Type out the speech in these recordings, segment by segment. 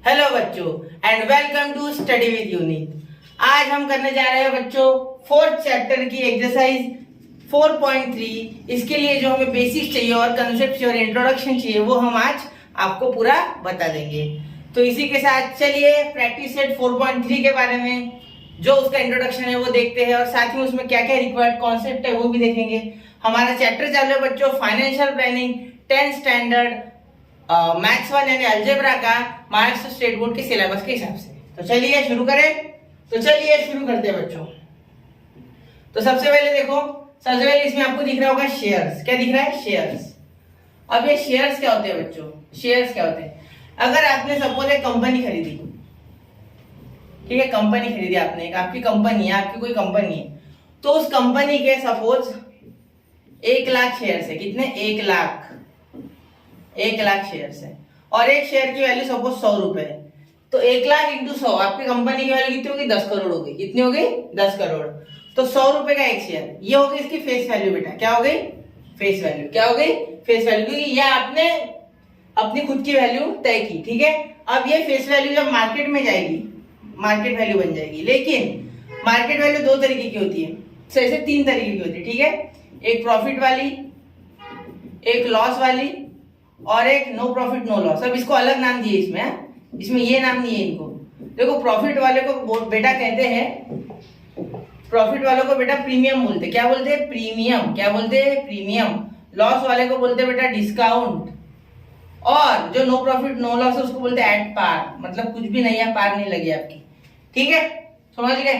Hello बच्चों and welcome to study with unique. आज हम करने जा रहे हैं बच्चों फोर्थ चैप्टर की एक्सरसाइज 4.3। इसके लिए जो हमें बेसिक्स चाहिए और कंसेप्ट चाहिए और इंट्रोडक्शन चाहिए वो हम आज आपको पूरा बता देंगे। तो इसी के साथ चलिए प्रैक्टिस सेट 4.3 के बारे में जो उसका इंट्रोडक्शन है वो देखते हैं और साथ में उसमें क्या क्या रिक्वायर्ड कॉन्सेप्ट है वो भी देखेंगे। हमारा चैप्टर चालू है बच्चों financial planning 10th standard maths 1 यानी अलजेब्रा का महाराष्ट्र स्टेट बोर्ड के सिलेबस के हिसाब से। तो चलिए शुरू करें। तो चलिए शुरू करते हैं बच्चों। तो सबसे पहले इसमें आपको दिख रहा होगा शेयर्स। क्या दिख रहा है? शेयर्स। अब ये शेयर्स क्या होते हैं बच्चों? शेयर्स क्या होते हैं? अगर आपने सपोज एक कंपनी खरीदी, ठीक है, कंपनी खरीदी आपने, एक आपकी कंपनी है, आपकी कोई कंपनी है, तो उस कंपनी के सपोज 1 लाख शेयर्स है। कितने? 1 लाख शेयर्स है और एक शेयर की वैल्यू सपोज 100 रुपए है। तो 1 लाख इंटू 100 आपकी कंपनी की वैल्यू कितनी होगी? 10 करोड़ होगी। कितनी हो गई? 10 करोड़। तो 100 रुपए का एक शेयर, ये हो गई इसकी फेस वैल्यू। बेटा क्या हो गई? Face value. क्या हो गई? फेस वैल्यू, क्योंकि ये आपने अपनी खुद की वैल्यू तय की। ठीक है, अब ये फेस वैल्यू जब मार्केट में जाएगी मार्केट वैल्यू बन जाएगी। लेकिन मार्केट वैल्यू 2 तरीके की होती है, ऐसे 3 तरीके की होती है। ठीक है, एक प्रॉफिट वाली, एक लॉस वाली और एक नो प्रॉफिट नो लॉस। अब इसको अलग नाम दिए इसमें ये नाम नहीं है इनको। देखो प्रॉफिट वाले को बेटा कहते हैं, प्रॉफिट वालों को बेटा प्रीमियम बोलते। क्या बोलते हैं? प्रीमियम। क्या बोलते हैं? प्रीमियम। लॉस वाले को बोलते हैं बेटा डिस्काउंट। और जो नो प्रॉफिट नो लॉस है उसको बोलते हैं एट पार, मतलब कुछ भी नहीं है, पार नहीं लगी आपकी। ठीक है, समझ गए?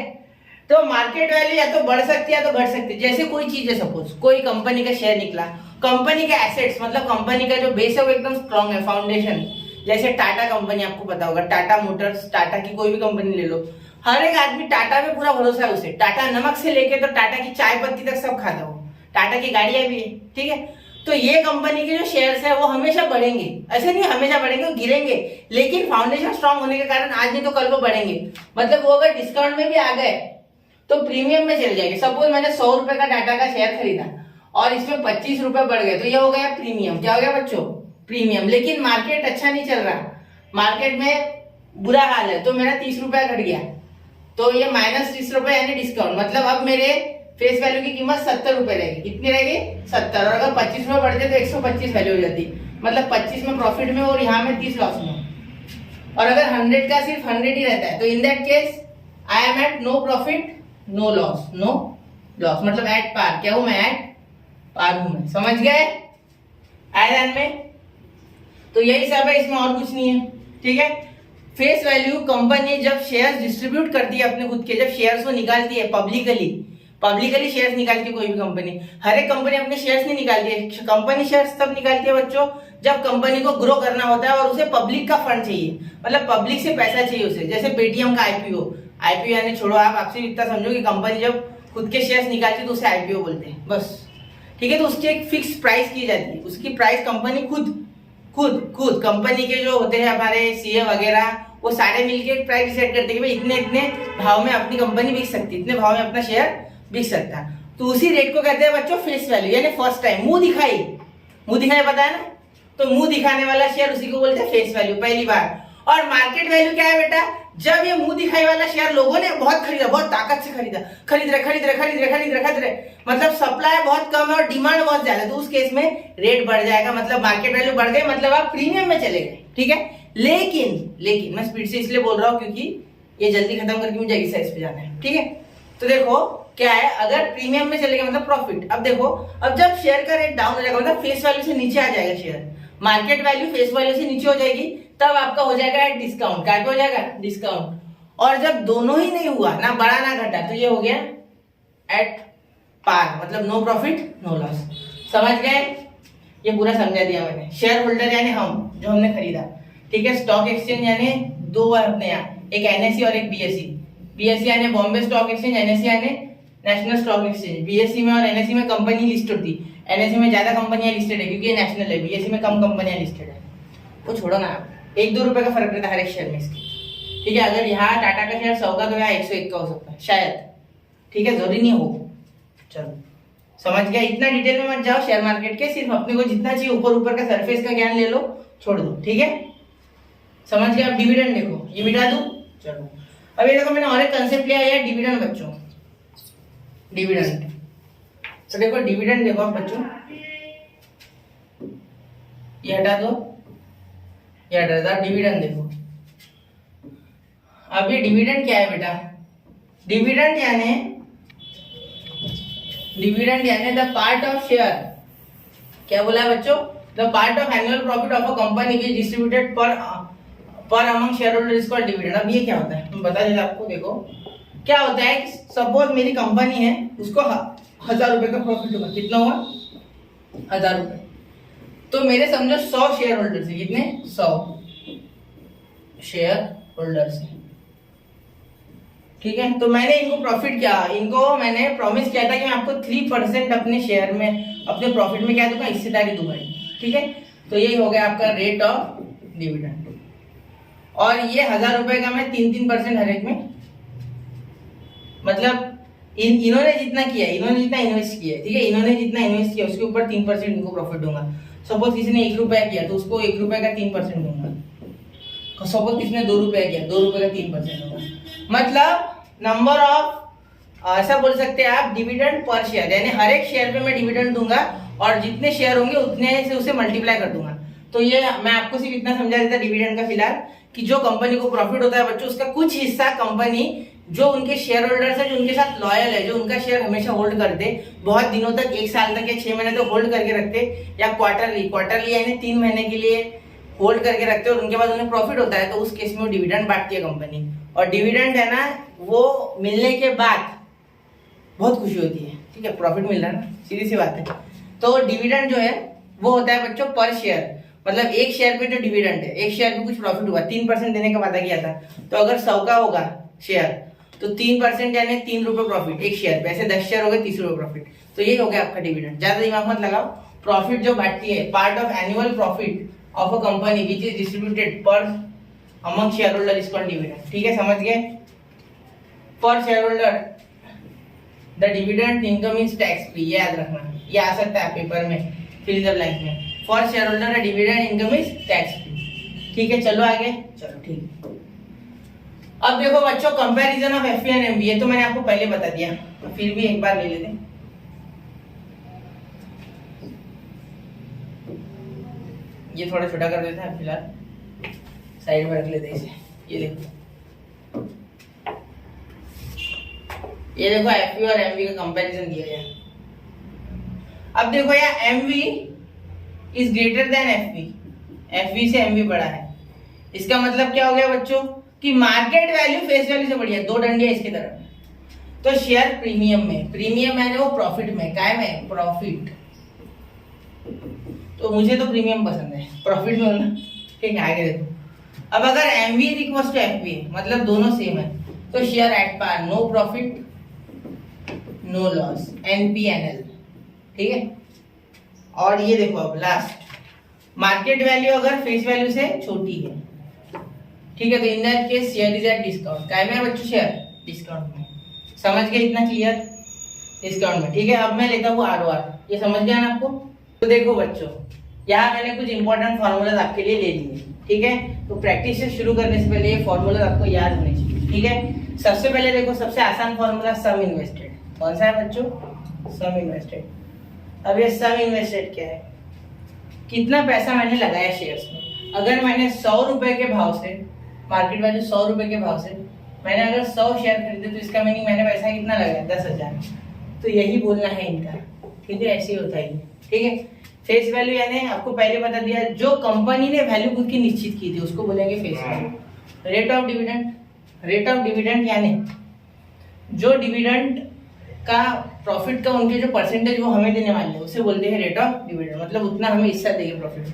तो मार्केट वैल्यू या तो बढ़ सकती है या तो घट सकती है। जैसे कोई चीज है, सपोज कोई कंपनी का शेयर निकला, कंपनी के एसेट्स मतलब कंपनी का जो बेस है वो एकदम स्ट्रांग है, फाउंडेशन। जैसे टाटा कंपनी, आपको पता होगा टाटा मोटर्स, टाटा की कोई भी कंपनी ले लो, हर एक आदमी टाटा पे पूरा भरोसा है उसे। टाटा नमक से लेके तो टाटा की चाय पत्ती तक सब खाता हो, टाटा की गाड़ियां भी है। ठीक है, तो ये कंपनी के जो शेयर्स है वो हमेशा बढ़ेंगे। ऐसे नहीं हमेशा बढ़ेंगे, गिरेंगे, लेकिन फाउंडेशन स्ट्रांग होने के कारण आज नहीं तो कल को बढ़ेंगे। मतलब वो अगर डिस्काउंट में भी आ गए तो प्रीमियम में चले जाएंगे। सपोज मैंने 100 रुपए का टाटा का शेयर खरीदा और इसमें 25 रुपए बढ़ गए तो ये हो गया प्रीमियम। क्या हो गया बच्चों? प्रीमियम। लेकिन मार्केट अच्छा नहीं चल रहा, मार्केट में बुरा हाल है, तो मेरा 30 रुपया घट गया, तो ये -30 रुपए यानी डिस्काउंट। मतलब अब मेरे फेस वैल्यू की कीमत 70 रुपए रहेगी। कितनी रहेगी? 70। और अगर 25 रुपए बढ़ते तो 125 वैल्यू हो जाती। मतलब 25 में प्रॉफिट में और यहाँ में 30 लॉस में। और अगर 100 का सिर्फ 100 ही रहता है तो in that case I am at no profit no loss. No loss मतलब एट पार। क्या हूं मैं? एट पार हूं मैं। समझ गए? आयरन में तो यही सब है, इसमें और कुछ नहीं है। ठीक है, फेस वैल्यू कंपनी जब शेयर्स डिस्ट्रीब्यूट करती है अपने खुद के, जब शेयर्स वो निकालती है पब्लिकली शेयर्स निकालती है कोई भी कंपनी। हर एक कंपनी अपने शेयर्स नहीं निकालती है। कंपनी शेयर्स तब निकालती है बच्चों जब कंपनी को ग्रो करना होता है और उसे पब्लिक का फंड चाहिए, मतलब पब्लिक से पैसा चाहिए उसे। जैसे पेटीएम का आईपीओ यानी छोड़ो, आप आपसे इतना समझो कि कंपनी जब खुद के शेयर्स निकालती है तो उसे आईपीओ बोलते हैं बस। ठीक है, तो उसकी एक फिक्स प्राइस की जाती है, उसकी प्राइस कंपनी खुद कंपनी के जो होते हैं हमारे सीए वगैरह, वो सारे मिलके एक प्राइस डिसाइड करते हैं कि भाई इतने इतने भाव में अपनी कंपनी बिक सकती है, इतने भाव में अपना शेयर बिक सकता है। तो उसी रेट को कहते हैं बच्चों फेस वैल्यू, यानी फर्स्ट टाइम मुंह दिखाई पता है ना, तो मुंह दिखाने वाला शेयर उसी को बोलते हैं फेस वैल्यू, पहली बार। और मार्केट वैल्यू क्या है बेटा? जब ये मुंह दिखाई वाला शेयर लोगों ने बहुत खरीदा, बहुत ताकत से खरीदा, खरीद रहे, मतलब सप्लाई बहुत कम है और डिमांड बहुत ज्यादा, तो उस केस में रेट बढ़ जाएगा, मतलब मार्केट वैल्यू बढ़ गई, मतलब आप प्रीमियम में चले गए। ठीक है, लेकिन मैं स्पीड से इसलिए बोल रहा हूँ क्योंकि ये जल्दी खत्म करके मुझे एक्सरसाइज पे जाना है। ठीक है, तो देखो क्या है, अगर प्रीमियम में चले गए मतलब प्रॉफिट। अब देखो, अब जब शेयर का रेट डाउन हो जाएगा मतलब फेस वैल्यू से नीचे आ जाएगा share, market value face value से नीचे हो जाएगी, तब आपका हो जाएगा डिस्काउंट। क्या हो जाएगा? डिस्काउंट। और जब दोनों ही नहीं हुआ, ना बढ़ा ना घटा, तो ये हो गया एट पार, मतलब नो प्रॉफिट नो लॉस। समझ गए? ये पूरा समझा दिया मैंने। शेयर होल्डर यानी हम, जो हमने खरीदा। ठीक है, स्टॉक एक्सचेंज यानी 2 बार अपने यहाँ, एक एनएससी और एक बीएससी यानी बॉम्बे स्टॉक एक्सचेंज, एनएससी यानी नेशनल स्टॉक एक्सचेंज। बीएससी में और एनएससी में कंपनी लिस्ट होती, एनएससी में ज्यादा कंपनियां लिस्टेड है क्योंकि ये नेशनल है, बीएससी में कम कंपनियां लिस्टेड है। वो छोड़ो ना, 1-2 रुपए का फर्क रहता है हर एक शेयर में इसके। ठीक है, अगर यहाँ टाटा का शेयर 100 का तो यहाँ 101 का हो सकता है शायद। ठीक है, जरूरी नहीं हो। चलो समझ गया, इतना डिटेल में मत जाओ शेयर मार्केट के, सिर्फ अपने को जितना चाहिए ऊपर का सरफेस का ज्ञान ले लो, छोड़ दो। ठीक है, समझ गए? अब डिविडेंड देखो, ये मिटा दूं, चलो। अब ये देखो मैंने और एक कंसेप्ट लिया है डिविडेंड बच्चों, डिविडेंड। तो देखो डिविडेंड देखो आप बच्चों, ये हटा दो, ये हटा दो, डिविडेंड देखो। अब ये डिविडेंड क्या है बेटा? डिविडेंड यानी द पार्ट ऑफ शेयर, क्या बोला है बच्चों? The part of annual profit of a company which distributed per among share holder is called dividend. अब ये क्या होता है मैं बता देता आपको। देखो क्या होता है, सपोज मेरी कंपनी है, उसको 1000 रुपए का प्रॉफिट होगा। कितना हुआ? 1000 रुपए। तो मेरे समझो 100 शेयर होल्डर है, कितने? 100 शेयर होल्डर है, ठीक है। तो मैंने इनको प्रॉफिट क्या, इनको मैंने प्रॉमिस किया था कि मैं आपको 3% अपने शेयर में, अपने प्रॉफिट में क्या दूंगा? हिस्सेदारी दूंगा, ठीक है। तो यही हो गया आपका रेट ऑफ डिविडेंड। और ये 1000 रुपए का मैं 3% हर एक में, मतलब इन्होंने जितना किया, इन्होंने जितना इन्वेस्ट किया, ठीक है, इन्होंने जितना इन्वेस्ट किया उसके ऊपर 3% इनको प्रॉफिट दूंगा। सपोज किसी ने 1 रुपया किया तो उसको 1 रुपए का 3% दूंगा। सपोज किसी ने 2 रुपया किया, 2 रुपए का 3% दूंगा। मतलब नंबर ऑफ, ऐसा बोल सकते हैं आप, डिविडेंड पर शेयर, यानी हर एक शेयर पे मैं डिविडेंड दूंगा और जितने शेयर होंगे उतने से उसे मल्टीप्लाई कर दूंगा। तो ये मैं आपको सिर्फ इतना समझा देता डिविडेंड का फिलहाल, कि जो कंपनी को प्रॉफिट होता है बच्चों, उसका कुछ हिस्सा कंपनी, जो उनके शेयर होल्डर्स है, जो उनके साथ लॉयल है, जो उनका शेयर हमेशा होल्ड करते, बहुत दिनों तक, 1 साल तक या 6 महीने तक होल्ड करके रखते, या क्वार्टरली यानी 3 महीने के लिए होल्ड करके रखते और उनके बाद उन्हें प्रॉफिट होता है, तो उस केस में वो डिविडेंड बांटती है कंपनी। और डिविडेंड है ना, वो मिलने के बाद बहुत खुशी होती है, ठीक है, प्रॉफिट मिल रहा है ना, सीधी सी बात है। तो डिविडेंड जो है वो होता है बच्चों पर शेयर, मतलब एक शेयर पे जो डिविडेंड है, एक शेयर पे कुछ प्रॉफिट हुआ, 3% देने का वादा किया था, तो अगर 100 का होगा शेयर तो 3% यानी 3 रुपए प्रॉफिट एक शेयर पे, ऐसे 10 शेयर हो गए 30 रुपए प्रॉफिट। तो ये हो गया आपका डिविडेंड। ज्यादा दिमाग मत लगाओ। प्रॉफिट जो बांटती है, part of annual profit of a company which is distributed per among share holder is called dividend, ठीक है, समझ गए? Per share holder the dividend income is tax free, याद रखना, ये आ सकता है पेपर में, फिल इन द ब्लैंक में। For share holder the dividend income is tax free, ठीक है। चलो आगे, चलो ठीक। अब देखो बच्चों, comparison of FP and MB, ये तो मैंने आपको पहले बता दिया, फिर भी एक बार ले लेते हैं। ये थोड़ा छोटा कर देते हैं फिलहाल, साइड में रख लेते हैं इसे। ये देखो एफपी और एमबी का कंपैरिजन दिया गया। अब देखो यार, MB is greater than FB, FB से एमबी बड़ा है। इसका मतलब क्या हो गया बच्चों, कि मार्केट वैल्यू फेस वैल्यू से बढ़िया, 2 डंडियां इसकी तरफ। तो शेयर प्रीमियम में, प्रीमियम है वो प्रॉफिट में, काय में? प्रॉफिट। तो मुझे तो प्रीमियम पसंद है, प्रॉफिट में होना, ठीक है। आगे देखो, अब अगर MB is equal to FB, मतलब दोनों सेम है, तो share at par, no profit no loss, NPNL, ठीक है। और ये देखो अब लास्ट, मार्केट वैल्यू अगर फेस वैल्यू से छोटी है, ठीक है, तो in that case share is at discount. काय में बच्चों? शेयर डिस्काउंट में। समझ गए इतना क्लियर? डिस्काउंट में, ठीक है। अब मैं लेता हूँ आरओआर, ये समझ गया ना आपको? तो देखो बच्चों, यहाँ मैंने कुछ इंपॉर्टेंट फॉर्मूलाज आपके लिए ले लिए, ठीक है। तो प्रैक्टिस से शुरू करने से पहले ये फॉर्मूला आपको याद होने चाहिए, ठीक है। सबसे पहले देखो, सबसे आसान फॉर्मूला सम इन्वेस्टेड, कौन सा है बच्चों? सम इन्वेस्टेड। अब ये सम इन्वेस्टेड क्या है? कितना पैसा मैंने लगाया शेयर्स में। अगर मैंने 100 रुपए के भाव से, मार्केट वैल्यू 100 रुपए के भाव से मैंने अगर 100 शेयर खरीदे, तो इसका मीनिंग मैंने पैसा कितना लगाया? 10,000। तो यही बोलना है इनका, ठीक है, ऐसे ही होता है, ठीक है। फेस वैल्यू यानी आपको पहले बता दिया, जो कंपनी ने वैल्यू खुद की निश्चित की थी उसको बोलेंगे face value. Rate of dividend, rate of dividend यानी जो डिविडेंड का प्रॉफिट का उनके जो परसेंटेज वो हमें देने वाले हैं उसे बोलते हैं रेट ऑफ डिविडेंड, मतलब उतना हमें हिस्सा देंगे प्रॉफिट,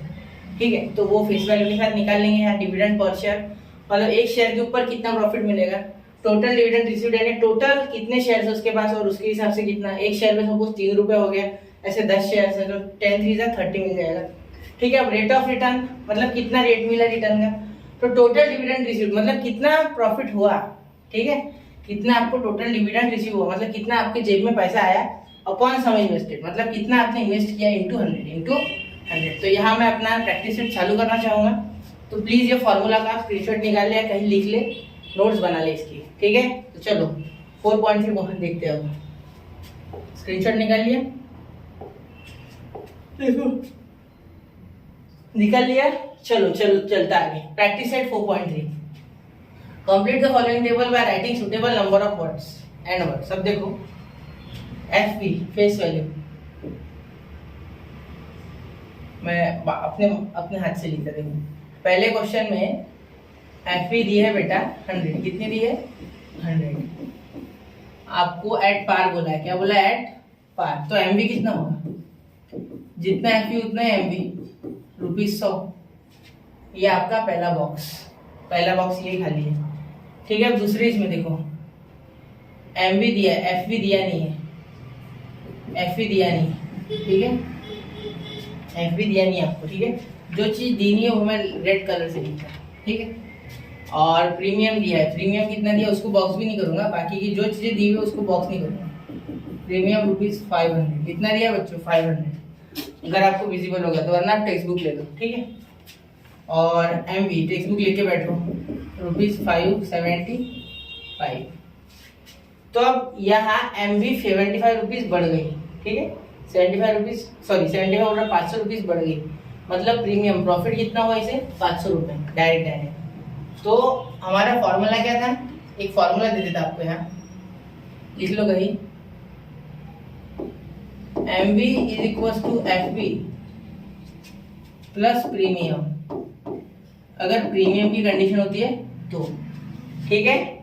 ठीक है। तो वो फेस वैल्यू के साथ निकाल लेंगे यहाँ, डिविडेंड पर शेयर, मतलब एक शेयर के ऊपर कितना प्रॉफिट मिलेगा, टोटल डिविडेंड रिसीव्ड यानी टोटल कितने शेयर है उसके पास और उसके हिसाब से कितना, एक शेयर में सपोज 3 रुपए हो गया, ऐसे 10 शेयर है तो 10 3 30 मिल जाएगा, ठीक है। अब रेट ऑफ रिटर्न मतलब कितना रेट मिला रिटर्न का, तो टोटल डिविडेंड रिसीव्ड मतलब कितना प्रॉफिट हुआ, ठीक है, कितना आपको टोटल डिविडेंड रिसीव हुआ, मतलब कितना आपके जेब में पैसा आया, अपॉन सम इन्वेस्टेड मतलब कितना आपने इन्वेस्ट किया, इनटू 100 तो यहाँ मैं अपना प्रैक्टिस सेट चालू करना चाहूंगा। तो प्लीज ये फॉर्मूला का स्क्रीनशॉट निकाल ले, कहीं लिख ले, नोट्स बना ले इसकी, ठीक है। तो चलो 4.3 देखते हैं अब। स्क्रीनशॉट निकाल लिया, देखो निकाल लिया। चलो चलो चलता आगे। Practice set 4.3, complete the following table by writing suitable number of words and words. अब देखो एफपी फेस वैल्यू मैं अपने हाथ से लिखता, देखो पहले क्वेश्चन में एफपी दी है बेटा 100, कितनी दी है 100, आपको एट पार बोला है, क्या बोला है एट पार, तो एमबी कितना होगा, जितना एफपी उतना एमबी, ₹100। ये आपका पहला बॉक्स ये खाली है, ठीक है। अब दूसरे इसमें देखो एमबी दिया है, एफबी दिया नहीं है, एफबी दिया नहीं, ठीक है, एफबी दिया नहीं आपको, ठीक है। जो चीज दी नहीं है वो मैं रेड कलर से लिखा, ठीक है। और प्रीमियम दिया है, प्रीमियम कितना दिया उसको बॉक्स भी नहीं करूंगा, बाकी की जो चीजें दी हुई है उसको बॉक्स नहीं करूंगा। प्रीमियम ₹500 कितना दिया बच्चों 500, अगर आपको विजिबल होगा तो, वरना आप टेक्स्ट बुक ले लो, ठीक है। और एमबी टेक्स्ट बुक लेके बैठो ₹575। तो अब यहाँ एमबी 75 रुपीज बढ़ गई, ठीक है, 75 और 500 रुपीज बढ़ गई, मतलब प्रीमियम प्रॉफिट कितना हुआ इसे 500 रुपए डायरेक्ट। तो हमारा फॉर्मूला क्या था, एक फॉर्मूला दे देता आपको, यहाँ लिख लो कहीं, MB is equal to FB plus premium, अगर प्रीमियम की कंडीशन होती है तो, ठीक है।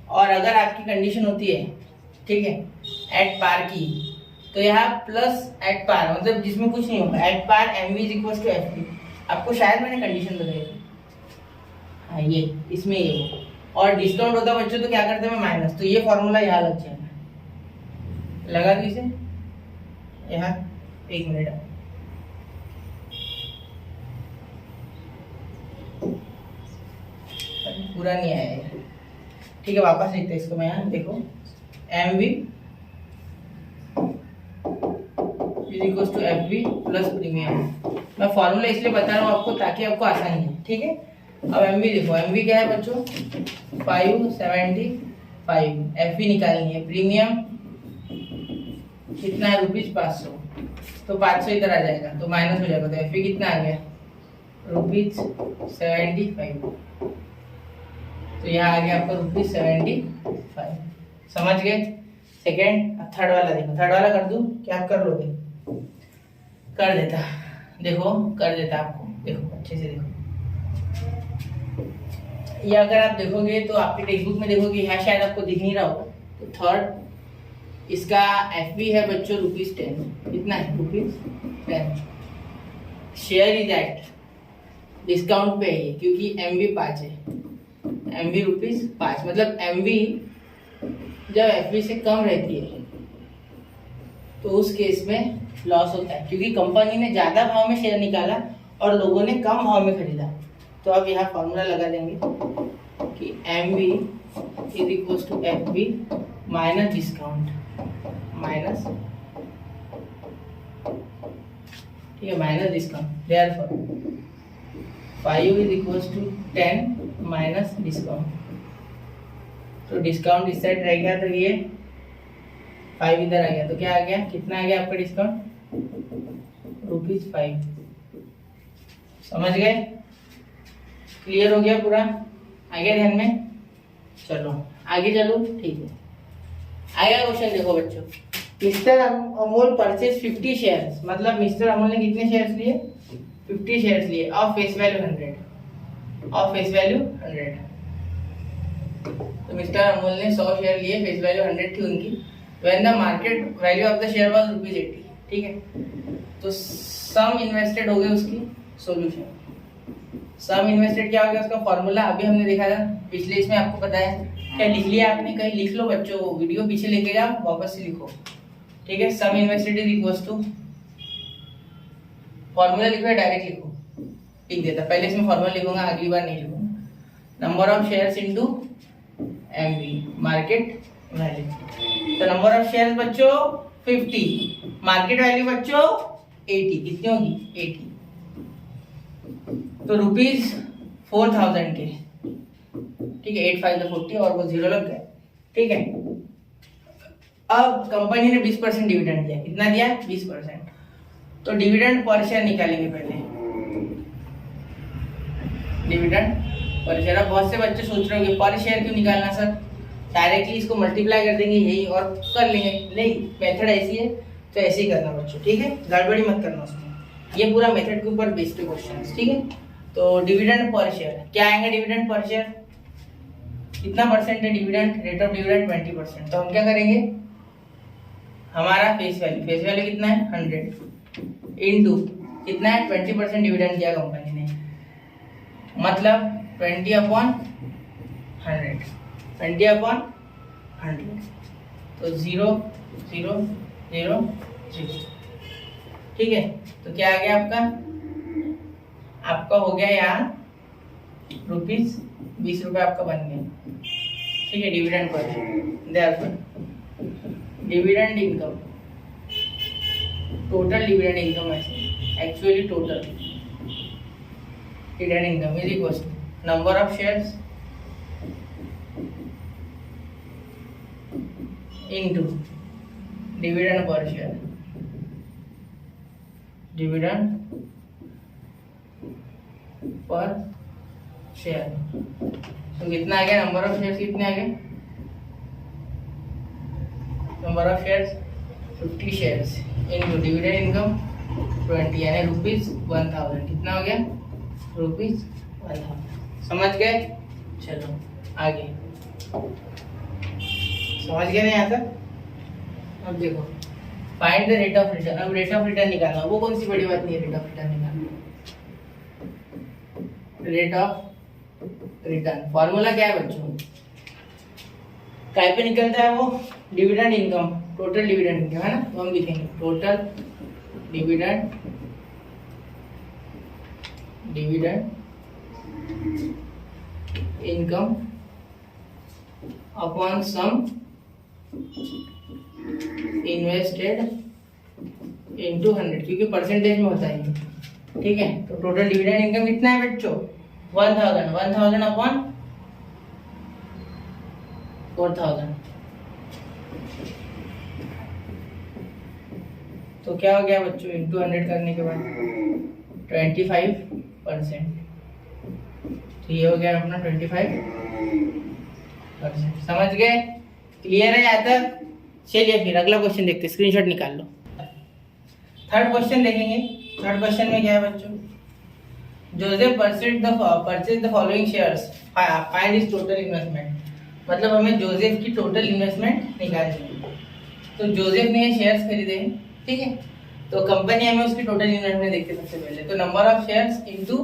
और अगर आपकी कंडीशन होती है, ठीक है, एट पार की, तो यहाँ प्लस एट पार, मतलब जिसमें कुछ नहीं होगा, at par MB is equal to FB। आपको शायद मैंने कंडीशन बताई, हाँ ये इसमें ये हो, और डिस्काउंट होता बच्चों तो क्या करते हैं माइनस, तो ये फॉर्मूला यहाँ लग जाएगा, लगा दी इसे यहाँ, 1 मिनट, पूरा नहीं आया, ठीक है, वापस लिखते हैं इसको मैं, यहाँ देखो MB is equal to FB plus premium. मैं फॉर्मूला इसलिए बता रहा हूँ आपको ताकि आपको आसानी है, ठीक है। अब MB देखो, MB क्या है बच्चों 575, FB निकालनी है, प्रीमियम कितना है ₹500, तो 500 इधर आ जाएगा तो माइनस हो जाएगा, तो FB कितना आ गया ₹75, तो यहाँ आ गया आपका ₹75। समझ गए। सेकेंड, थर्ड वाला देखो, थर्ड वाला कर दूं क्या आप कर लोगे, कर देता, देखो कर देता आपको, देखो अच्छे से देखो, ये अगर आप देखोगे तो आपके टेक्स्ट बुक में देखोगे, यहाँ शायद आपको दिख नहीं रहा होगा। तो थर्ड इसका FB है बच्चों ₹10, कितना है ₹10। शेयर इज एट डिस्काउंट पे है क्योंकि MB 5 है, MB ₹5, मतलब MB जब FB से कम रहती है तो उस केस में लॉस होता है, क्योंकि कंपनी ने ज्यादा भाव में शेयर निकाला और लोगों ने कम भाव में खरीदा। तो अब यहाँ फॉर्मूला लगा देंगे कि MB is equal to FB minus discount, minus, ठीक है, minus discount, therefore 5 is equal to 10 minus discount, तो डिस्काउंट इस साइड रह गया, तो ये 5 इधर आ गया, तो क्या आ गया, कितना आ गया आपका डिस्काउंट ₹5। समझ गए, क्लियर हो गया पूरा, आ गया ध्यान में। चलो आगे चलो, ठीक है। आगे क्वेश्चन देखो बच्चों, मिस्टर अमोल परचेज 50 शेयर्स, मतलब मिस्टर अमोल ने कितने शेयर्स लिए 50 शेयर्स लिए, of face value 100, of face value 100। तो मिस्टर अमोल ने 100 शेयर लिए, फेस वैल्यू 100 थी उनकी, when the market value of the share was ₹80, ठीक है। तो सम इन्वेस्टेड हो गए उसकी, सॉल्यूशन सम इन्वेस्टेड क्या हो गया उसका फॉर्मूला अभी हमने देखा था पिछले इसमें, आपको बताया, क्या लिख लिया आपने, कहीं लिख लो बच्चों, वीडियो पीछे लेके जाओ वापस से लिखो, ठीक है। Sum invested is equal to, formula लिखो या डायरेक्ट लिखो, लिख देता, पहले इसमें फॉर्मूला लिखूंगा, अगली बार नहीं लिखूंगा। Number of shares into MB market value, तो नंबर ऑफ शेयर्स बच्चों 50, मार्केट वैल्यू बच्चों 80, कितनी होगी 80, तो ₹4,000 के, ठीक है, 8 5 40 और वो 0 लग गए, ठीक है। अब कंपनी ने 20% डिविडेंड दिया, कितना दिया? 20%। तो डिविडेंड पर शेयर निकालेंगे पहले, डिविडेंड पर शेयर। अब बहुत से बच्चे सोच रहे होंगे पर शेयर क्यों निकालना सर, डायरेक्टली इसको मल्टीप्लाई कर देंगे यही और कर लेंगे। नहीं, मेथड ऐसी है तो ऐसे ही करना बच्चों, ठीक है, गड़बड़ी मत करना उसमें। ये पूरा मेथड के ऊपर बेस्ड क्वेश्चन, ठीक है। तो डिविडेंड पर शेयर क्या आएंगे? डिविडेंड पर शेयर कितना परसेंट है डिविडेंड? Rate of dividend 20%। तो हम क्या करेंगे, हमारा फेस वैल्यू कितना है? 100 इनटू कितना है? 20% डिविडेंड दिया कंपनी ने, मतलब 20/100, 20/100। तो 0 0 0 0, ठीक है। तो क्या आ गया आपका? आपका हो गया यहाँ ₹20 आपका बन गया, ठीक है, डिविडेंड पर। Therefore dividend income, total dividend income, actually total dividend income is equal to number of shares into dividend per share, dividend per share. तो कितना आ गया? नंबर ऑफ शेयर्स कितने आ गए? Number of shares 50 shares into dividend income 20, यानी ₹1000। कितना हो गया? ₹1000। समझ गए? चलो आगे, समझ गए ना यहाँ तक? अब देखो, find the rate of return. अब रेट ऑफ रिटर्न निकालना, वो कौन सी बड़ी बात नहीं है रेट ऑफ रिटर्न निकालना। रेट ऑफ रिटर्न फॉर्मूला क्या है बच्चों? काय पे निकलता है वो? Dividend income, total dividend income, है ना। तो हम लिखेंगे total dividend income upon sum invested into 100, क्योंकि परसेंटेज में होता है, ठीक है। तो टोटल डिविडेंड इनकम कितना है बच्चों? 1000 अपॉन 4000। तो क्या हो गया बच्चों? इनटू 100 करने के बाद 25%। तो ये हो गया अपना 25%। समझ गए? क्लियर है यहाँ तक? चलिए फिर अगला क्वेश्चन देखते हैं, स्क्रीनशॉट निकाल लो। थर्ड क्वेश्चन देखेंगे। थर्ड क्वेश्चन में क्या है बच्चों? Joseph purchase the following shares, find his total investment. मतलब हमें जोसेफ की टोटल इन्वेस्टमेंट निकालनी है। तो जोसेफ ने शेयर्स खरीदे, ठीक है। तो कंपनी हमें उसकी टोटल इन्वेस्टमेंट देखते हैं सबसे पहले। तो number of shares into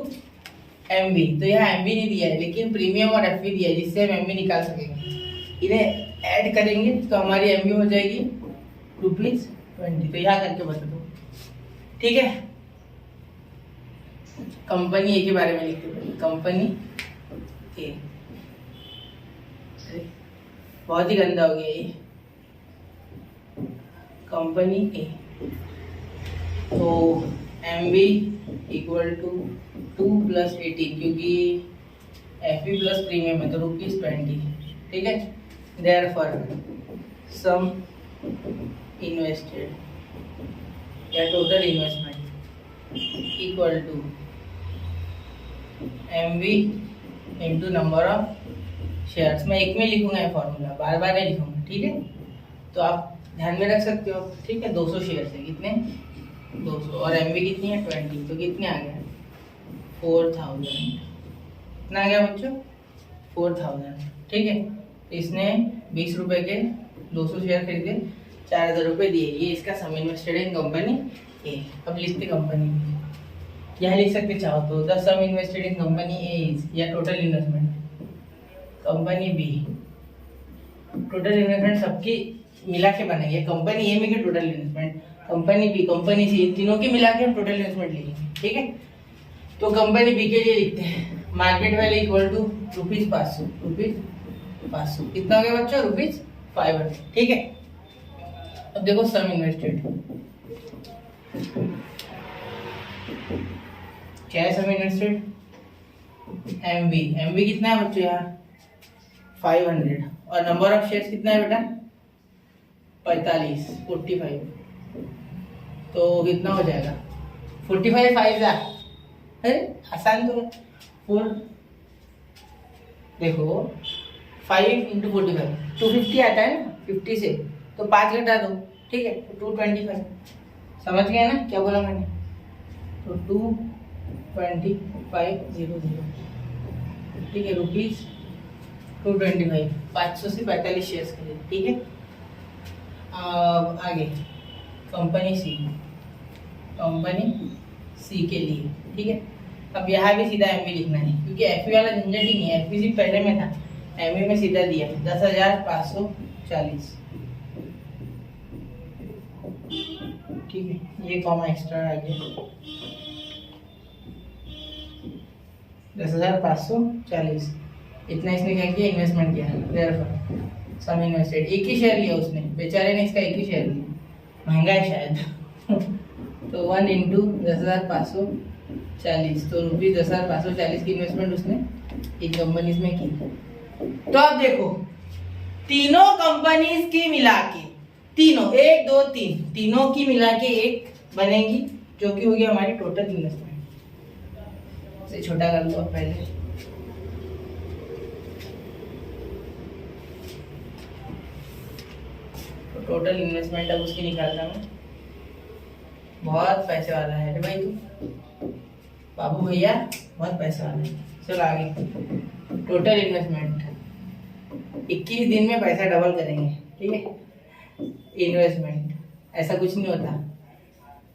MB. तो यहाँ एमबी नहीं दिया है, लेकिन प्रीमियम और एफबी दिया है, जिससे हम एमबी निकाल सकेंगे। इन्हें ऐड करेंगे तो हमारी एमबी हो जाएगी ₹20। तो यहाँ करके बता दो, ठीक है। कंपनी ए के बारे में लिखते हैं। कंपनी ए, बहुत ही गंदा हो गया ये। कंपनी ए, तो एमबी इक्वल टू 2 + 18, क्योंकि एफबी प्लस प्रीमियम है तो ₹20, ठीक है। देयरफॉर सम इन्वेस्टेड या total investment equal to MB into number of shares. मैं एक में लिखूंगा ये फॉर्मूला, बार बार नहीं लिखूंगा, ठीक है। तो आप ध्यान में रख सकते हो, ठीक है। 200 शेयर्स है, कितने? 200, और एमबी कितनी है? 20। तो कितने आ गया? 4000। कितना आ गया बच्चों? 4000, ठीक है। इसने ₹20 के 200 शेयर खरीदे, 4000 रुपये दिए। ये इसका सम इन्वेस्टेड इन कंपनी ए। अब लिखते कंपनी बी, यहाँ लिख सकते चाहो तो। The sum invested in company A is, या total investment company B. Total investment सबकी मिला के बनेंगे। कंपनी ए में के total investment, company B, company C, इन तीनों की मिला के हम टोटल इन्वेस्टमेंट लिखेंगे, ठीक है। तो कंपनी बी के लिए लिखते हैं मार्केट वैल्यू इक्वल टू ₹500। कितना हो गया बच्चों? ₹500, ठीक है। अब देखो सम इन्वेस्टेड क्या है? सम इन्वेस्टेड एमवी कितना है बच्चों यहाँ 500 और नंबर ऑफ शेयर्स कितना है बेटा 45 तो कितना हो जाएगा 45 5 अरे आसान तो है 4 देखो 5 इंटू 45 250 आता है ना 50 से तो 5 घटा दो ठीक है 225 समझ गए ना क्या बोला मैंने तो 22500 ठीक है रुपीज 225 500 से 45 शेयर्स के लिए ठीक है। आगे कंपनी सी के लिए ठीक है। अब यहाँ भी सीधा एमवी लिखना है क्योंकि एफवी वाला झंझट ही नहीं है एफवी सिर्फ पहले में था एमवी में सीधा दिया 10,540 ठीक है ये कॉमा एक्स्ट्रा आ गया 10,540 इतना इसने क्या किया इन्वेस्टमेंट किया सम इन्वेस्टेड एक ही शेयर लिया उसने बेचारे ने इसका एक ही शेयर लिया महंगा है शायद तो 1 इंटू 10,540 तो रुपीज 10,540 की इन्वेस्टमेंट उसने इन कंपनीज में की। तो अब देखो तीनों कंपनीज की मिला के तीनों 1 2 3 तीनों की मिला के एक बनेगी जो कि होगी हमारी टोटल इन्वेस्टमेंट से छोटा कर लो पहले तो टोटल इन्वेस्टमेंट अब उसकी निकालता मैं बहुत पैसे वाला है भाई तू बाबू भैया बहुत पैसे वाला है चलो आगे टोटल इन्वेस्टमेंट 21 दिन में पैसा डबल करेंगे ठीक है। इन्वेस्टमेंट ऐसा कुछ नहीं होता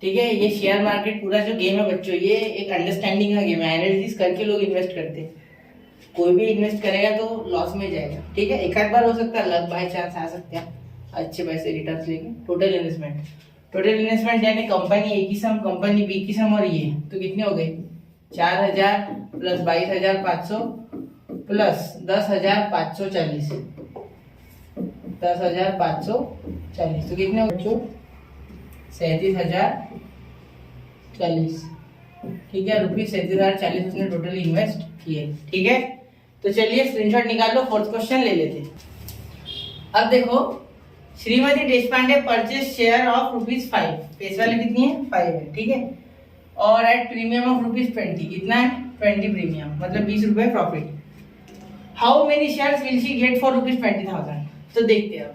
ठीक है। ये शेयर मार्केट पूरा जो गेम है बच्चों ये एक अंडरस्टैंडिंग का गेम है एनालिसिस करके लोग इन्वेस्ट करते हैं कोई भी इन्वेस्ट करेगा तो लॉस में जाएगा ठीक है। एक आध बार हो सकता है लक बाय चांस आ सकता है अच्छे पैसे रिटर्न लेके। टोटल इन्वेस्टमेंट यानी कंपनी ए की सम कंपनी बी की सम और ये तो कितने हो गए 4,000 प्लस 22,500 प्लस 10,540 तो कितने हो बच्चों 37,040 ठीक है रुपीज 37,040 उसने टोटल इन्वेस्ट किए ठीक है। तो चलिए स्क्रीनशॉट निकाल लो फोर्थ क्वेश्चन ले लेते। अब देखो Shrimati Deshpande purchase share of ₹5 face value कितनी है 5 है ठीक है और एट प्रीमियम ऑफ ₹20 कितना है 20 प्रीमियम मतलब 20 रुपए profit. How many shares will she get for ₹20,000 तो देखते हैं अब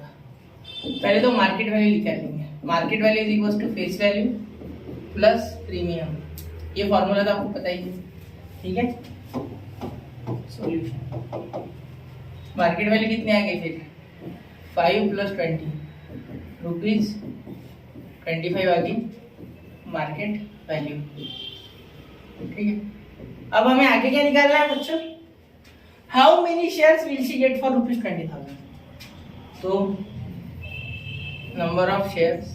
पहले तो मार्केट वैल्यू निकालेंगे market value is equal to face value plus premium ये फॉर्मूला तो आपको पता ही है ठीक है। सॉल्यूशन मार्केट वैल्यू कितने आ गए फिर 5 प्लस 20 रुपीज 25 आ गई मार्केट वैल्यू ठीक है। अब हमें आगे क्या निकालना है बच्चों how many shares will she get for ₹20,000 तो number of shares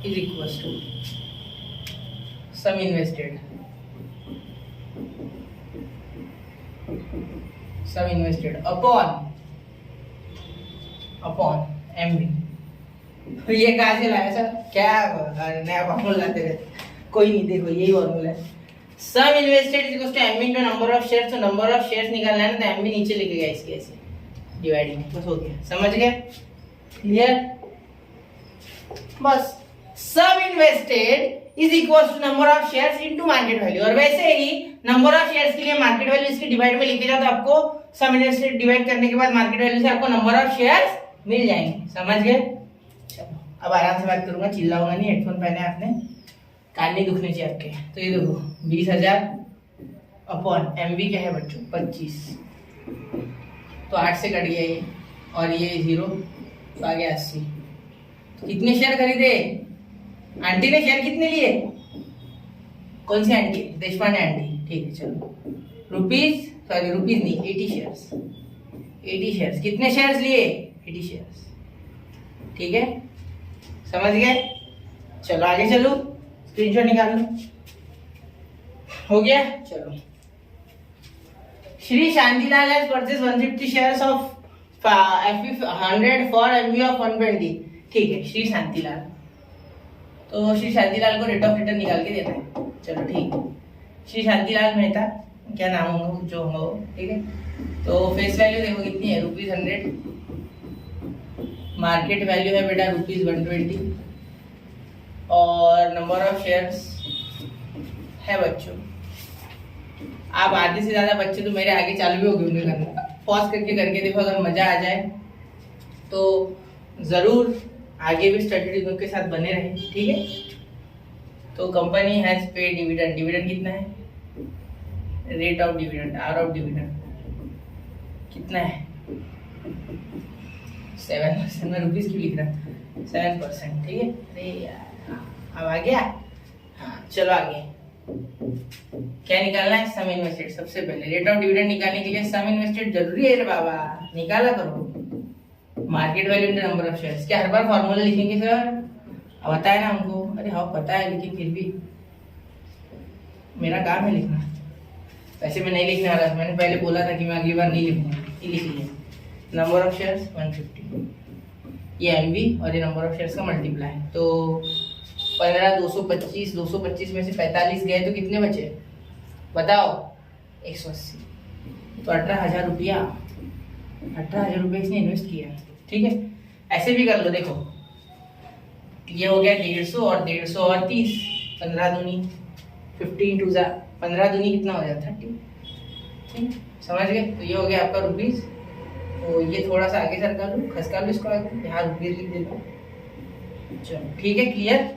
is equal to sum invested upon MV तो ये कहाँ से लाया सर क्या नया फॉर्मूला लाते रहते कोई नहीं देखो यही फॉर्मूला है sum invested is equal to MV into number of shares तो नंबर ऑफ शेयर्स निकालना है ना तो एमवी नीचे लेके गया इसके ऐसे डिवाइडिंग बस हो गया समझ गए क्लियर बस sum invested is equal to number of shares into market value और वैसे ही नंबर ऑफ शेयर्स के लिए मार्केट वैल्यू इसके डिवाइड में लिखे जाओ तो आपको सम इन्वेस्टेड डिवाइड करने के बाद मार्केट वैल्यू से आपको नंबर ऑफ शेयर्स मिल जाएंगे समझ गए। चलो अब आराम से बात करूंगा चिल्लाऊंगा नहीं हेडफोन पहने आपने कान नहीं दुखने चाहिए आपके। तो ये देखो 20,000 अपॉन एमवी क्या है बच्चों 25 तो 8 से कट गया ये और ये 0 तो आ गया 80 तो कितने शेयर खरीदे आंटी ने शेयर कितने लिए कौन सी आंटी देशपांडे आंटी ठीक है चलो रुपीज नहीं 80 शेयर्स कितने शेयर्स लिए 80 शेयर्स ठीक है समझ गए। चलो आगे चलो स्क्रीनशॉट निकाल लो हो गया। चलो Shri Shantilal has purchase 150 shares of FE100 for MV of 120 ठीक है श्री शांतिलाल तो श्री शांतिलाल को रेट ऑफ रिटर्न निकाल के देना है चलो ठीक है श्री शांतिलाल मेहता, क्या नाम होगा जो होगा वो, ठीक है। तो फेस वैल्यू देखो कितनी है, ₹100। मार्केट वैल्यू है बेटा ₹120। और नंबर ऑफ शेयर्स है बच्चों, आप आधे से ज्यादा बच्चे तो मेरे आगे चालू भी हो गए होंगे करना। पॉज करके देखो, अगर मजा आ जाए तो जरूर आगे भी स्ट्रेटेजी के साथ बने रहें, ठीक है। तो company has pay dividend, dividend कितना है, rate of dividend, R of dividend कितना है 7%। में रुपीज क्यों लिख रहा, 7%, ठीक है। अरे यार अब आ गया, हाँ चलो आगे। क्या निकालना है, सम इन्वेस्टेड। सबसे पहले रेट ऑफ डिविडेंड निकालने के लिए सम इन्वेस्टेड जरूरी है रे बाबा, निकाला करो। Market value into number of shares, क्या हर बार फॉर्मूला लिखेंगे सर, अब पता है ना हमको। अरे हाँ पता है, लेकिन फिर भी मेरा काम है लिखना। वैसे मैं नहीं लिखने वाला, मैंने पहले बोला था कि मैं अगली बार नहीं लिखूंगा, ये लिख लिया। नंबर ऑफ शेयर्स 150, ये एमवी और ये नंबर ऑफ शेयर्स का मल्टीप्लाई। तो 15, 225, 225 में से 45 गए तो कितने बचे बताओ, 180। तो 18,000 रुपया, 18,000 रुपये इसने इन्वेस्ट किया, ठीक है। ऐसे भी कर लो, देखो ये हो गया 150 और 150 और 30, 15 दूनी 15 टू 15 दूनी कितना हो जाता है 30, ठीक, समझ गए। तो ये हो गया आपका रुपीज। तो ये थोड़ा सा आगे सरका लो, खसका लो इसको आगे, यहाँ रुपीज लिख देता, चलो ठीक है, क्लियर।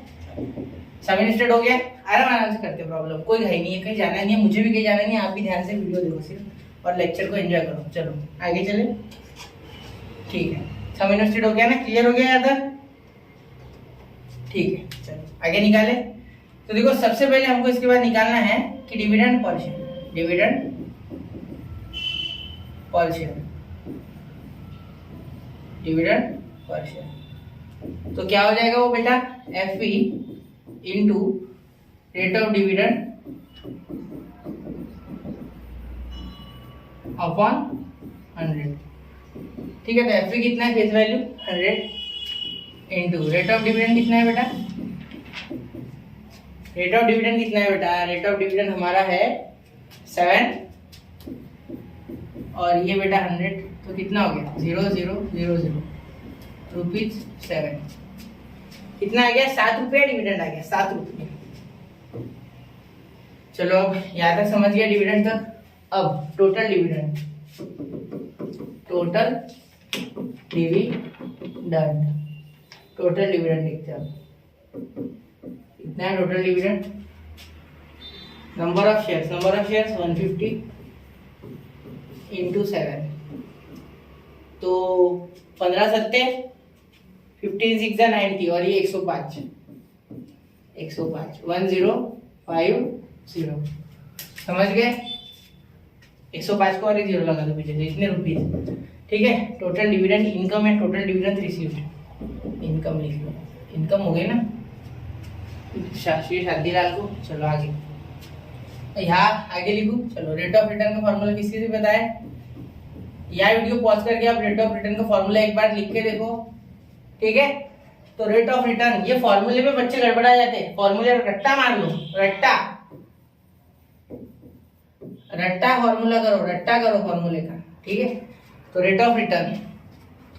सम इन्वेस्टेड हो गया, आराम से करते, प्रॉब्लम कोई घाई नहीं है, कहीं जाना नहीं है, मुझे भी कहीं जाना नहीं है। आप भी ध्यान से वीडियो देखो सिर्फ और लेक्चर को एंजॉय करो। चलो आगे चले, ठीक है। सम इन्वेस्टेड हो गया ना, क्लियर हो गया यहाँ तक, ठीक है। चलो आगे निकाले। तो देखो सबसे पहले हमको इसके बाद निकालना है कि dividend per share, dividend per share, dividend per share. तो क्या हो जाएगा वो बेटा, FE into rate of dividend upon 100, ठीक है। तो FE कितना है, face value 100 into rate of dividend कितना है बेटा, रेट ऑफ डिविडेंड कितना है बेटा, रेट ऑफ डिविडेंड हमारा है 7 और ये बेटा 100, तो कितना हो गया 0000 रुपीज 7, कितना आ गया 7 रुपया डिविडेंड आ गया, 7 रुपये। चलो अब यहाँ तक समझ गया डिविडेंड तक। अब total dividend, total dividend, total dividend देखते हैं कितना है total dividend. Number of shares, number of shares 150 into 7, तो 15 सत्ते 15 6 90 और ये 105 1050, समझ गए। 105 को और एक जीरो लगा दो पीछे से, इतने रुपीज, ठीक है। टोटल डिविडेंड इनकम है, टोटल डिविडेंड रिसीव्ड, इनकम लिख लो, इनकम हो गई ना श्री शांतिलाल को। चलो आगे, यहाँ आगे लिखू। चलो रेट ऑफ रिटर्न का फॉर्मूला किसी से पता है, यह वीडियो पॉज करके आप रेट ऑफ रिटर्न का फॉर्मूला एक बार लिख के देखो, ठीक है। तो रेट ऑफ रिटर्न, ये फॉर्मूले में बच्चे गड़बड़ा जाते हैं, फॉर्मूले रट्टा मार लो, रट्टा रट्टा फॉर्मूला करो, रट्टा करो फॉर्मूले का, ठीक है। तो rate of return,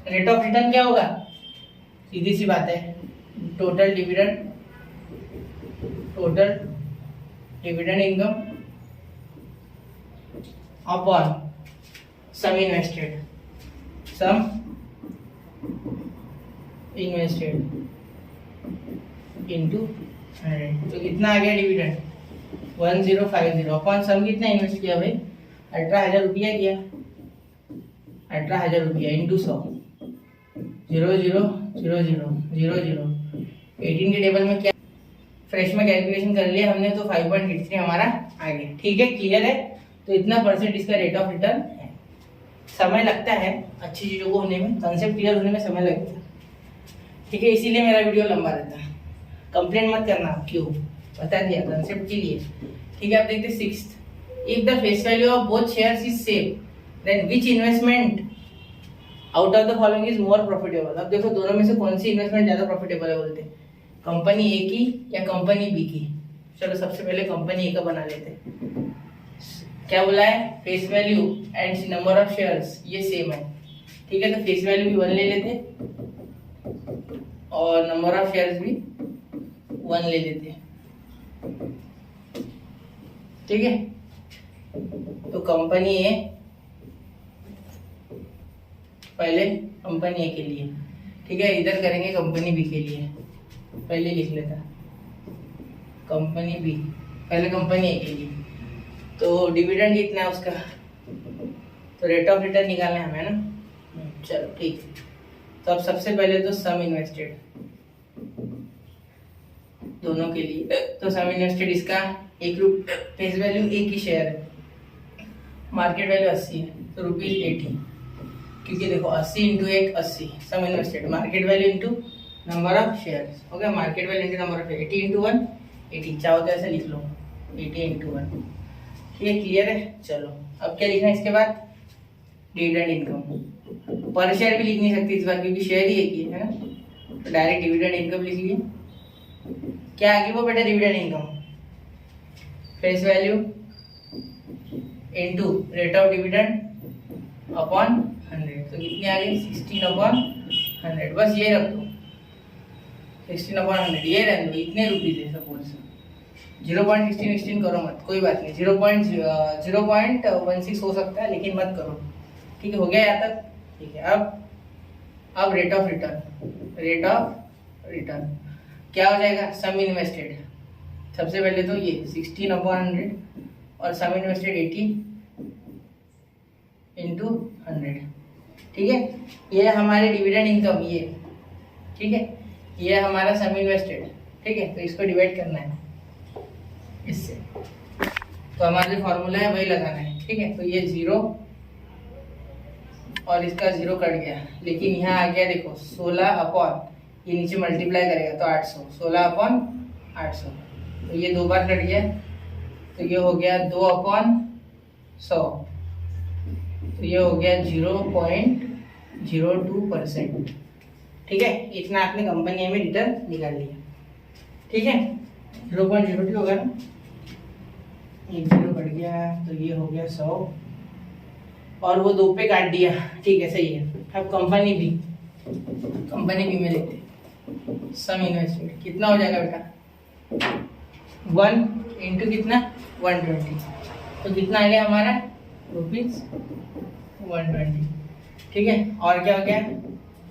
rate of return क्या होगा, सीधी सी बात है, total dividend, total dividend income upon sum invested, sum invested into 100। तो कितना आ गया डिविडेंड 1050 अपॉन सम कितना इन्वेस्ट किया भाई, 18,000 रुपया किया, 18,000 रुपया इंटू 100, 000000। 18 के टेबल में क्या फ्रेश में कैलकुलेशन कर लिया हमने, तो 5.83 हमारा आ गया, ठीक है, क्लियर है। तो इतना परसेंट इसका रेट ऑफ रिटर्न है। समय लगता है अच्छी चीजों को होने में, कंसेप्ट क्लियर होने में समय लगता है, ठीक है, इसीलिए मेरा वीडियो लंबा रहता है। कंप्लेन मत करना क्यों, बता दिया कंसेप्ट के लिए, ठीक है। आप देखते 6th, if the face value of both shares is same then which investment out of the following is more profitable. अब देखो दोनों में से कौन सी इन्वेस्टमेंट ज्यादा प्रॉफिटेबल है बोलते हैं, कंपनी ए की या कंपनी बी की। चलो सबसे पहले कंपनी ए का बना लेते हैं। क्या बोला है, face value and number of shares ये सेम है, ठीक है। तो फेस वैल्यू भी 1 ले लेते और नंबर ऑफ शेयर्स भी 1 ले लेते, ठीक है। तो कंपनी ए, पहले कंपनी ए के लिए, ठीक है। इधर करेंगे कंपनी बी के लिए, पहले लिख लेता कंपनी बी, पहले कंपनी ए के लिए। तो डिविडेंड कितना है उसका, तो रेट ऑफ रिटर्न निकालना है हमें ना। चलो ठीक है। तो अब सबसे पहले तो सम इन्वेस्टेड दोनों के लिए, तो सम इन्वेस्टेड इसका ₹1 फेस वैल्यू ए की शेयर है, मार्केट वैल्यू 80 है, तो ₹80, क्योंकि देखो 80 into 1 80, sum invested market value into number of shares, हो गया market value into number of share, 80 into 1 80, चाहो तो ऐसे लिख लो 80 इंटू 1, ठीक है। क्लियर है। चलो अब क्या लिखना है इसके बाद, डिविडेंड इनकम। पर शेयर भी लिख नहीं सकती इस बार क्योंकि शेयर ही एक ही है ना, तो डायरेक्ट डिविडेंड इनकम लिख लिए। क्या आगे वो बेटा, dividend income face value into rate of dividend upon 100, तो कितनी आ गई 16/100, बस ये रख दो 16/100, ये रहने दो, इतने रुपीज है सपोज, 0.16 करो मत, कोई बात नहीं, 0.16 हो सकता है लेकिन मत करो, ठीक है। हो गया यहाँ तक, ठीक है। अब रेट ऑफ रिटर्न क्या हो जाएगा, सम इन्वेस्टेड, सबसे पहले तो ये 16/100 और सम इन्वेस्टेड 80 इंटू 100, ठीक है। ये हमारे डिविडेंड इनकम, ये ठीक है, ये हमारा सम इन्वेस्टेड, ठीक है। तो इसको डिवाइड करना है इससे, तो हमारा जो फॉर्मूला है वही लगाना है, ठीक है। तो ये 0 और इसका 0 कट गया, लेकिन यहाँ आ गया देखो 16 अपॉन, ये नीचे मल्टीप्लाई करेगा तो 800, 16/800, तो ये 2 बार कट गया, तो ये हो गया 2/100, तो ये हो गया 0.02%, ठीक है। इतना आपने कंपनी में रिटर्न निकाल लिया, ठीक है। 0.02 होगा ना, एक 0 कट गया, तो ये हो गया 100 और वो 2 पे काट दिया, ठीक है, सही है। अब कंपनी बी में लेते सम इन्वेस्टेड, कितना हो जाएगा बेटा, 1 इंटू कितना 120, तो कितना आ गया हमारा ₹120, ठीक है। और क्या हो गया,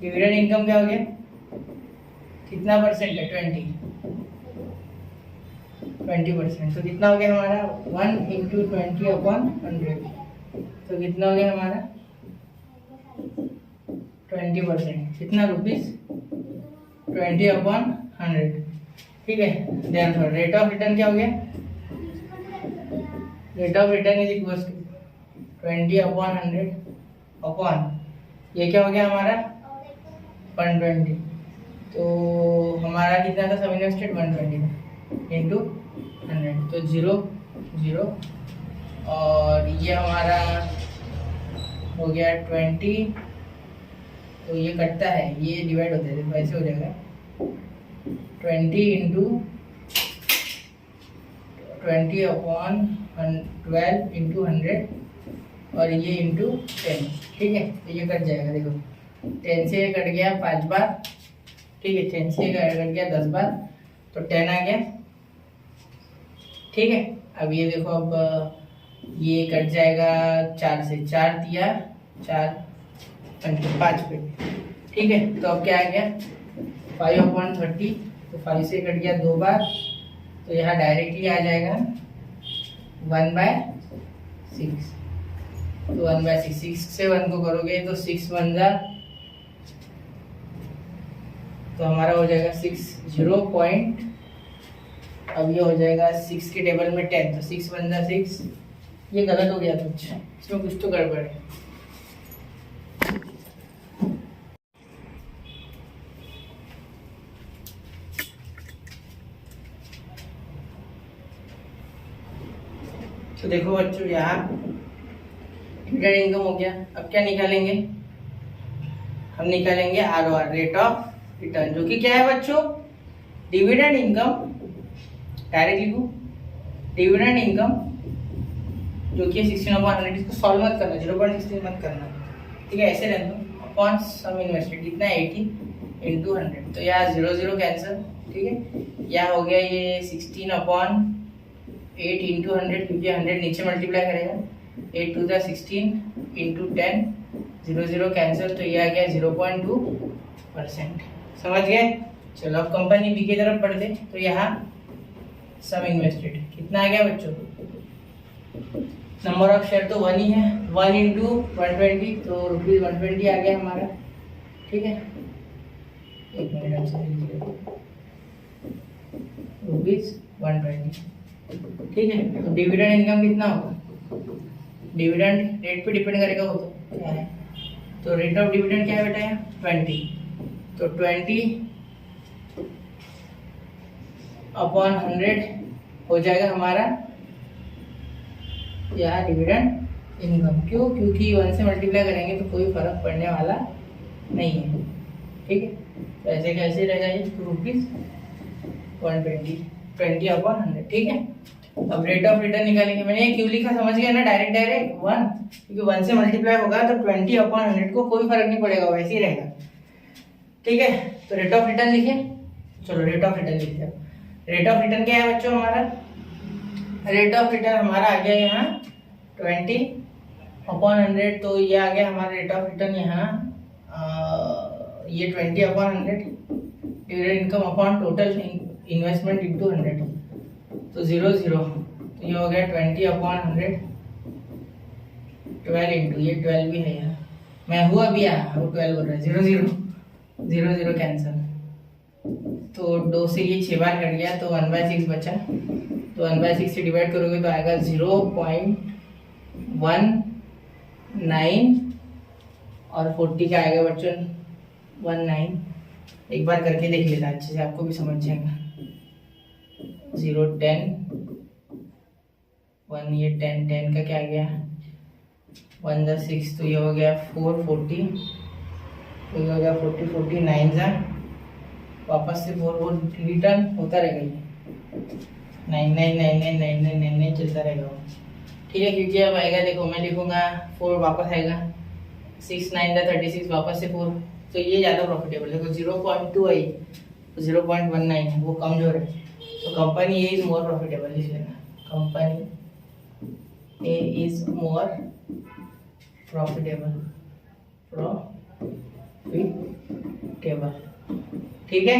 डिविडेंड इनकम क्या हो गया, कितना परसेंट है 20%, तो कितना हो गया हमारा 1 इंटू 20/100, तो कितना हो गया हमारा 20%, कितना ₹20 20/100, ठीक है। देयरफॉर रेट ऑफ रिटर्न क्या हो गया, rate of return is equal to 20/100 upon, ये क्या हो गया हमारा 120, तो हमारा कितना था सम इन्वेस्टेड 120 इंटू 100, तो 0 0, और ये हमारा हो गया 20, तो ये कटता है, ये डिवाइड होता है, तो ऐसे हो जाएगा 20 इंटू 20/12 इंटू 100, और ये इंटू 10, ठीक है। तो ये कट जाएगा, देखो 10 से कट गया 5 बार, ठीक है, 10 से कट गया 10 बार, तो 10 आ गया, ठीक है। अब ये देखो, अब ये कट जाएगा 4 से, 4 दिया 4 5 पे, ठीक है। तो अब क्या आ गया 5/30, तो 5 से कट गया 2 बार, तो यहाँ डायरेक्टली आ जाएगा 1/6, तो 1/6, 6 से 1 को करोगे तो 6 1 जा, तो हमारा हो जाएगा 6 0 पॉइंट, अब ये हो जाएगा 6 के टेबल में 10, तो 6 1 जा 6, ये गलत हो गया कुछ, इसमें कुछ तो गड़बड़ है। तो देखो बच्चों, यहाँ डिविडेंड इनकम हो गया। अब क्या निकालेंगे, हम निकालेंगे ROR, रेट ऑफ रिटर्न, जो कि क्या है बच्चों, डिविडेंड इनकम, डायरेक्ट लिखो डिविडेंड इनकम जो कि 16/100, इसको सॉल्व मत करना, 0.16 मत करना, ठीक है, ऐसे रहने दो। अपॉन सम इन्वेस्टेड कितना है 80 इंटू 100, तो यहाँ 0 0 कैंसिल, ठीक है। यहाँ हो गया ये 16/8 इंटू 100, क्योंकि 100 नीचे मल्टीप्लाई करेगा, 8 2 16 इंटू 10, 0 0 कैंसिल, तो ये आ गया 0.2%। समझ गए? चलो अब कंपनी बी की तरफ बढ़ते, तो यहाँ सम इन्वेस्टेड कितना आ गया बच्चों? नंबर ऑफ शेयर तो 1 ही है, 1 इंटू 120, तो ₹120 आ गया हमारा, ठीक है। एक मिनट ₹120, ठीक है। तो डिविडेंड इनकम कितना होगा? डिविडेंड रेट पे डिपेंड करेगा, वो तो क्या है, तो रेट ऑफ डिविडेंड क्या है बेटा यहाँ 20, तो 20 अपॉन 100 हो जाएगा हमारा यहाँ डिविडेंड इनकम। क्यों? क्योंकि 1 से मल्टीप्लाई करेंगे तो कोई फर्क पड़ने वाला नहीं है, ठीक है। तो ऐसे कैसे रहेगा ये ₹120, 20 अपॉन 100, ठीक है। अब रेट ऑफ रिटर्न निकालेंगे। मैंने ये क्यों लिखा समझ गया ना, डायरेक्ट 1, क्योंकि 1 से मल्टीप्लाई होगा तो 20 अपॉन 100 को कोई फर्क नहीं पड़ेगा, वैसे ही रहेगा, ठीक है। तो रेट ऑफ रिटर्न लिखे, चलो रेट ऑफ रिटर्न लिखते हैं। रेट ऑफ रिटर्न क्या है बच्चों हमारा? रेट ऑफ रिटर्न हमारा आ गया यहाँ 20 अपॉन 100, तो ये आ गया हमारा रेट ऑफ रिटर्न यहाँ ये 20 upon 100 dividend income upon total investment into 100, तो 0 0, तो ये हो गया 20 अपॉन 100, 12 इंटू ये 12 भी है यहाँ, मैं हूँ अभी यहाँ वो 12 बोल रहा है, 0 0 0 0 कैंसिल, तो 2 से ये 6 बार कट गया, तो 1/6 बचा, तो 1/6 से डिवाइड करोगे तो आएगा 0.19 और 40 का आएगा बच्चों 19। एक बार करके देख लेना अच्छे से, आपको भी समझ जाएगा। 0 10 1, ये 10 का क्या आ गया 1 जा 6, तो ये हो गया 4 40, तो ये हो गया 40 40 9 जा वापस से 4 रिटर्न होता रहेगा, 9 9 9 9 9 9 9 9 चलता रहेगा, ठीक है। क्योंकि अब आएगा, देखो मैं लिखूंगा 4 वापस आएगा, 6 9 जा 36 वापस से 4, तो ये ज़्यादा प्रॉफिटेबल है। देखो 0.2 आई तो 0.19 है, वो कमजोर है, तो company A is more profitable, लिख लेना company A is more profitable, ठीक है।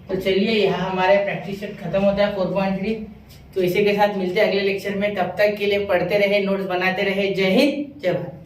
तो चलिए यहाँ हमारे प्रैक्टिस सेट खत्म होता है 4.3। तो इसी के साथ मिलते हैं अगले लेक्चर में, तब तक के लिए पढ़ते रहे, नोट्स बनाते रहे। जय हिंद, जय भारत।